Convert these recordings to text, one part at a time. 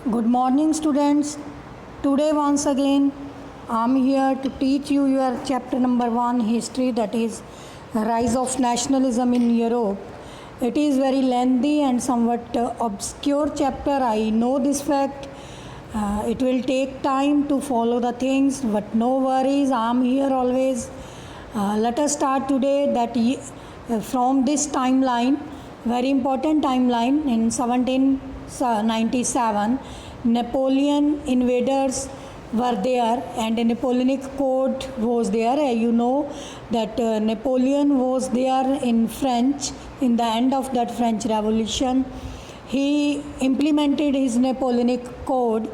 Good morning, students. Today, once again, I'm here to teach you your chapter number 1 history, that is Rise of Nationalism in Europe. It is very lengthy and somewhat obscure chapter. I know this fact. It will take time to follow the things, but no worries. I'm here always. Let us start today from this timeline, very important timeline. In 1797, Napoleon invaders were there and a Napoleonic Code was there. You know that Napoleon was there in French in the end of that French Revolution. He implemented his Napoleonic Code,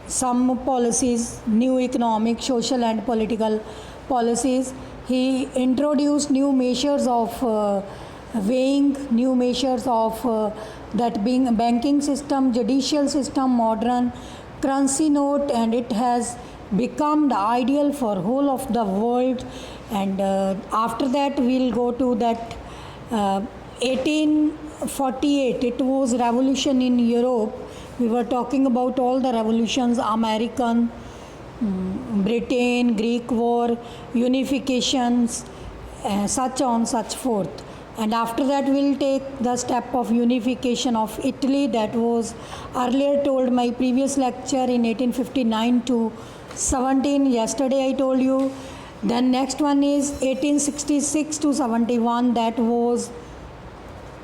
some policies, new economic, social and political policies. He introduced new measures of weighing, new measures of that being banking system, judicial system, modern currency note, and it has become the ideal for whole of the world. And after that we'll go to that 1848. It was revolution in Europe. We were talking about all the revolutions, American, Britain, Greek War, unifications, such on, such forth. And after that we'll take the step of unification of Italy, that was earlier told my previous lecture in 1859 to 17. Yesterday I told you. Then next one is 1866 to 71, that was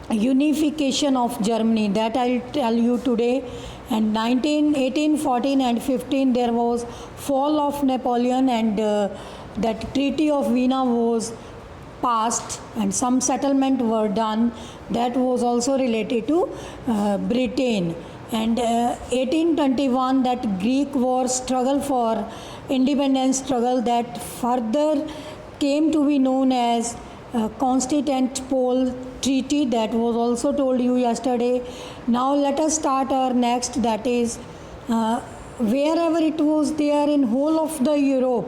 unification of Germany, that I'll tell you today. And 18, 14 and 15 there was fall of Napoleon, and that Treaty of Vienna was passed and some settlement were done, that was also related to Britain. And 1821, that Greek war struggle for independence struggle, that further came to be known as Constantinople Treaty, that was also told you yesterday. Now let us start our next, that is wherever it was there in whole of the Europe,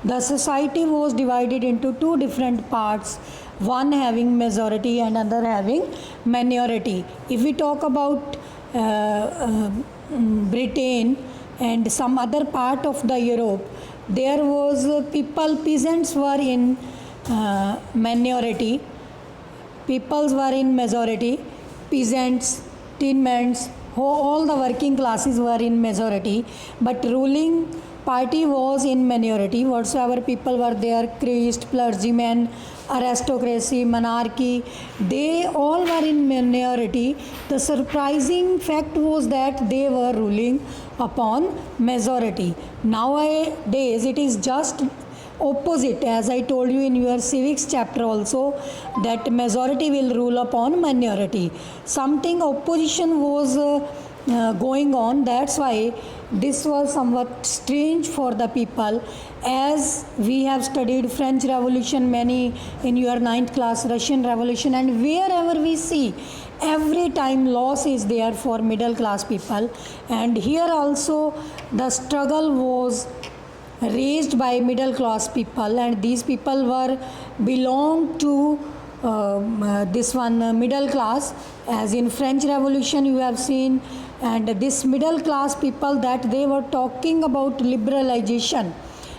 the society was divided into two different parts, one having majority and other having minority. If we talk about Britain and some other part of the Europe, there was peasants were in minority, peoples were in majority, peasants, tenements, all the working classes were in majority, but ruling party was in minority. Whatsoever people were there, priest, clergymen, aristocracy, monarchy, they all were in minority. The surprising fact was that they were ruling upon majority. Nowadays it is just opposite, as I told you in your civics chapter also, that majority will rule upon minority. Something opposition was going on, that's why this was somewhat strange for the people. As we have studied French Revolution many in your 9th class, Russian Revolution, and wherever we see, every time loss is there for middle class people. And here also the struggle was raised by middle class people, and these people were belong to this one middle class, as in French Revolution you have seen. And this middle class people, that they were talking about liberalization,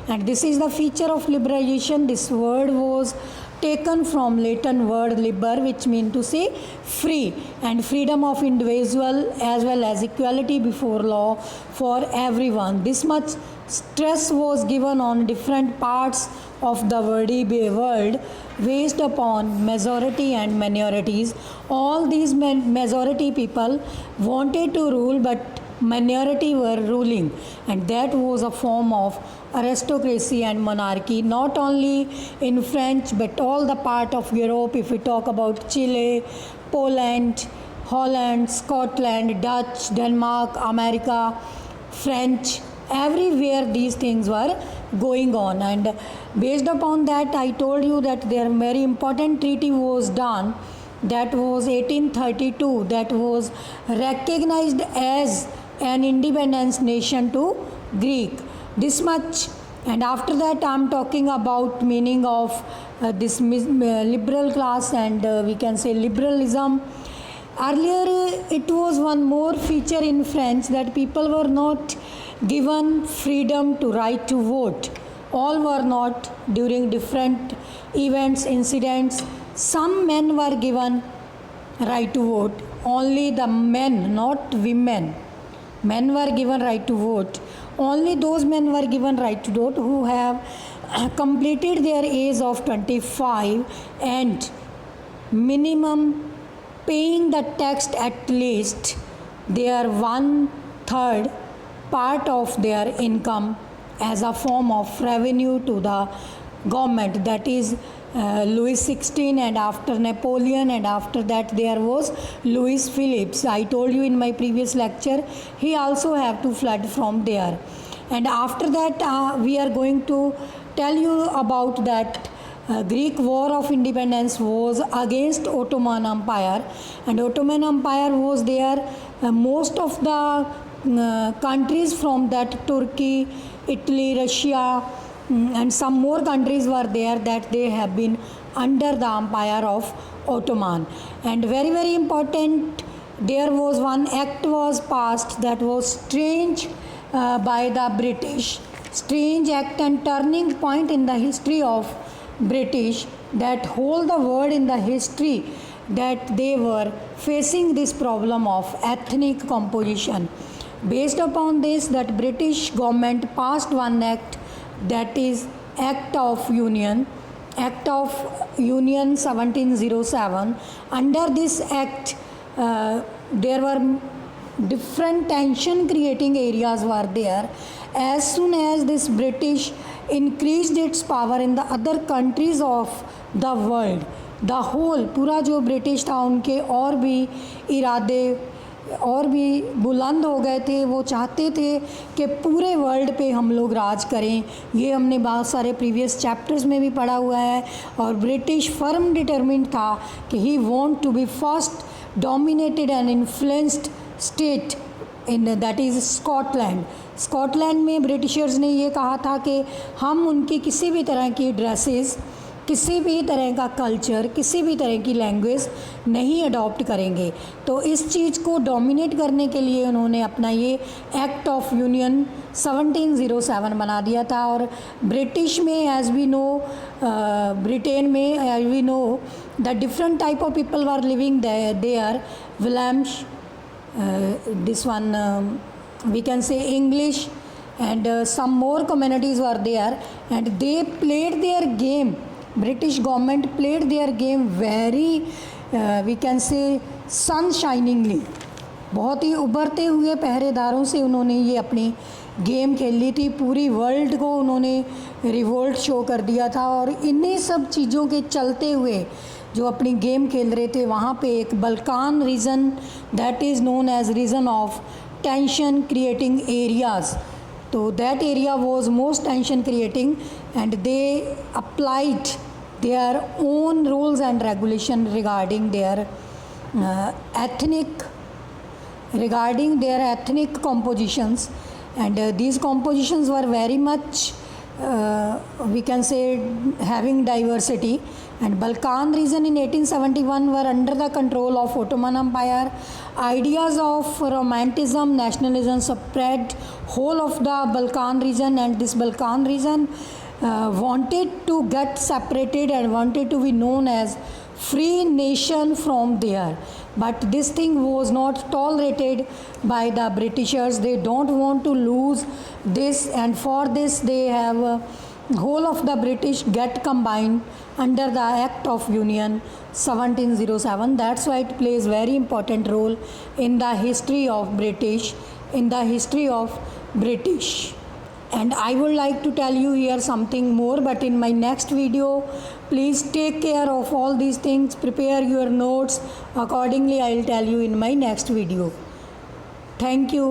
and this is the feature of liberalization. This word was taken from Latin word liber, which means to say free, and freedom of individual as well as equality before law for everyone. This much stress was given on different parts of the world based upon majority and minorities. All these majority people wanted to rule, but minority were ruling, and that was a form of aristocracy and monarchy, not only in French but all the part of Europe. If we talk about Chile, Poland, Holland, Scotland, Dutch, Denmark, America, French, everywhere these things were going on. And based upon that, I told you that their very important treaty was done, that was 1832, that was recognized as an independence nation to Greek. This much. And after that I am talking about meaning of this liberal class, and we can say liberalism. Earlier, it was one more feature in French that people were not given freedom to right to vote. All were not during different events, incidents. Some men were given right to vote. Only the men, not women. Men were given right to vote. Only those men were given right to vote who have completed their age of 25 and minimum paying the tax at least their 1/3 part of their income as a form of revenue to the government. That is Louis XVI, and after Napoleon, and after that there was Louis Phillips. I told you in my previous lecture, he also have to flood from there. And after that we are going to tell you about that Greek War of Independence was against Ottoman Empire, and Ottoman Empire was there. Most of the countries from that, Turkey, Italy, Russia, and some more countries were there, that they have been under the empire of Ottoman. And very, very important, there was one act was passed that was strange by the British. Strange act and turning point in the history of British, that hold the world in the history, that they were facing this problem of ethnic composition. Based upon this, that British government passed one act, that is Act of Union 1707. Under this act there were different tension creating areas were there. As soon as this British increased its power in the other countries of the world, the whole पूरा जो British था उनके और भी इरादे और भी बुलंद हो गए थे. वो चाहते थे कि पूरे वर्ल्ड पे हम लोग राज करें. ये हमने बहुत सारे प्रीवियस चैप्टर्स में भी पढ़ा हुआ है. और ब्रिटिश फर्म डिटरमिन्ड था कि he want to be first dominated and influenced state in that is Scotland. Scotland में ब्रिटिशर्स ने ये कहा था कि हम उनकी किसी भी तरह की ड्रेसेस, किसी भी तरह का कल्चर, किसी भी तरह की लैंग्वेज नहीं अडॉप्ट करेंगे. तो इस चीज़ को डोमिनेट करने के लिए उन्होंने अपना ये एक्ट ऑफ यूनियन 1707 बना दिया था. और ब्रिटिश में एज वी नो, ब्रिटेन में as we know the different type of people were living there. Williams, this one we can say English, and some more communities were there, and they played their game. British government played their game very we can say sunshiningly. बहुत ही उभरते हुए पहरेदारों से उन्होंने ये अपनी game खेल ली थी. पूरी वर्ल्ड को उन्होंने रिवोल्ट शो कर दिया था. और इन्हीं सब चीज़ों के चलते हुए जो अपनी गेम खेल रहे थे, वहाँ पे एक Balkan region, that is known as region of tension creating areas. So that area was most tension creating, and they applied their own rules and regulation regarding their ethnic compositions. And these compositions were very much we can say having diversity. And Balkan region in 1871 were under the control of Ottoman Empire. Ideas of romanticism, nationalism spread whole of the Balkan region, and this Balkan region wanted to get separated and wanted to be known as free nation from there. But this thing was not tolerated by the Britishers. They don't want to lose this, and for this they have whole of the British get combined under the Act of Union 1707. That's why it plays very important role in the history of British, And I would like to tell you here something more, but in my next video, please take care of all these things. Prepare your notes accordingly. I will tell you in my next video. Thank you.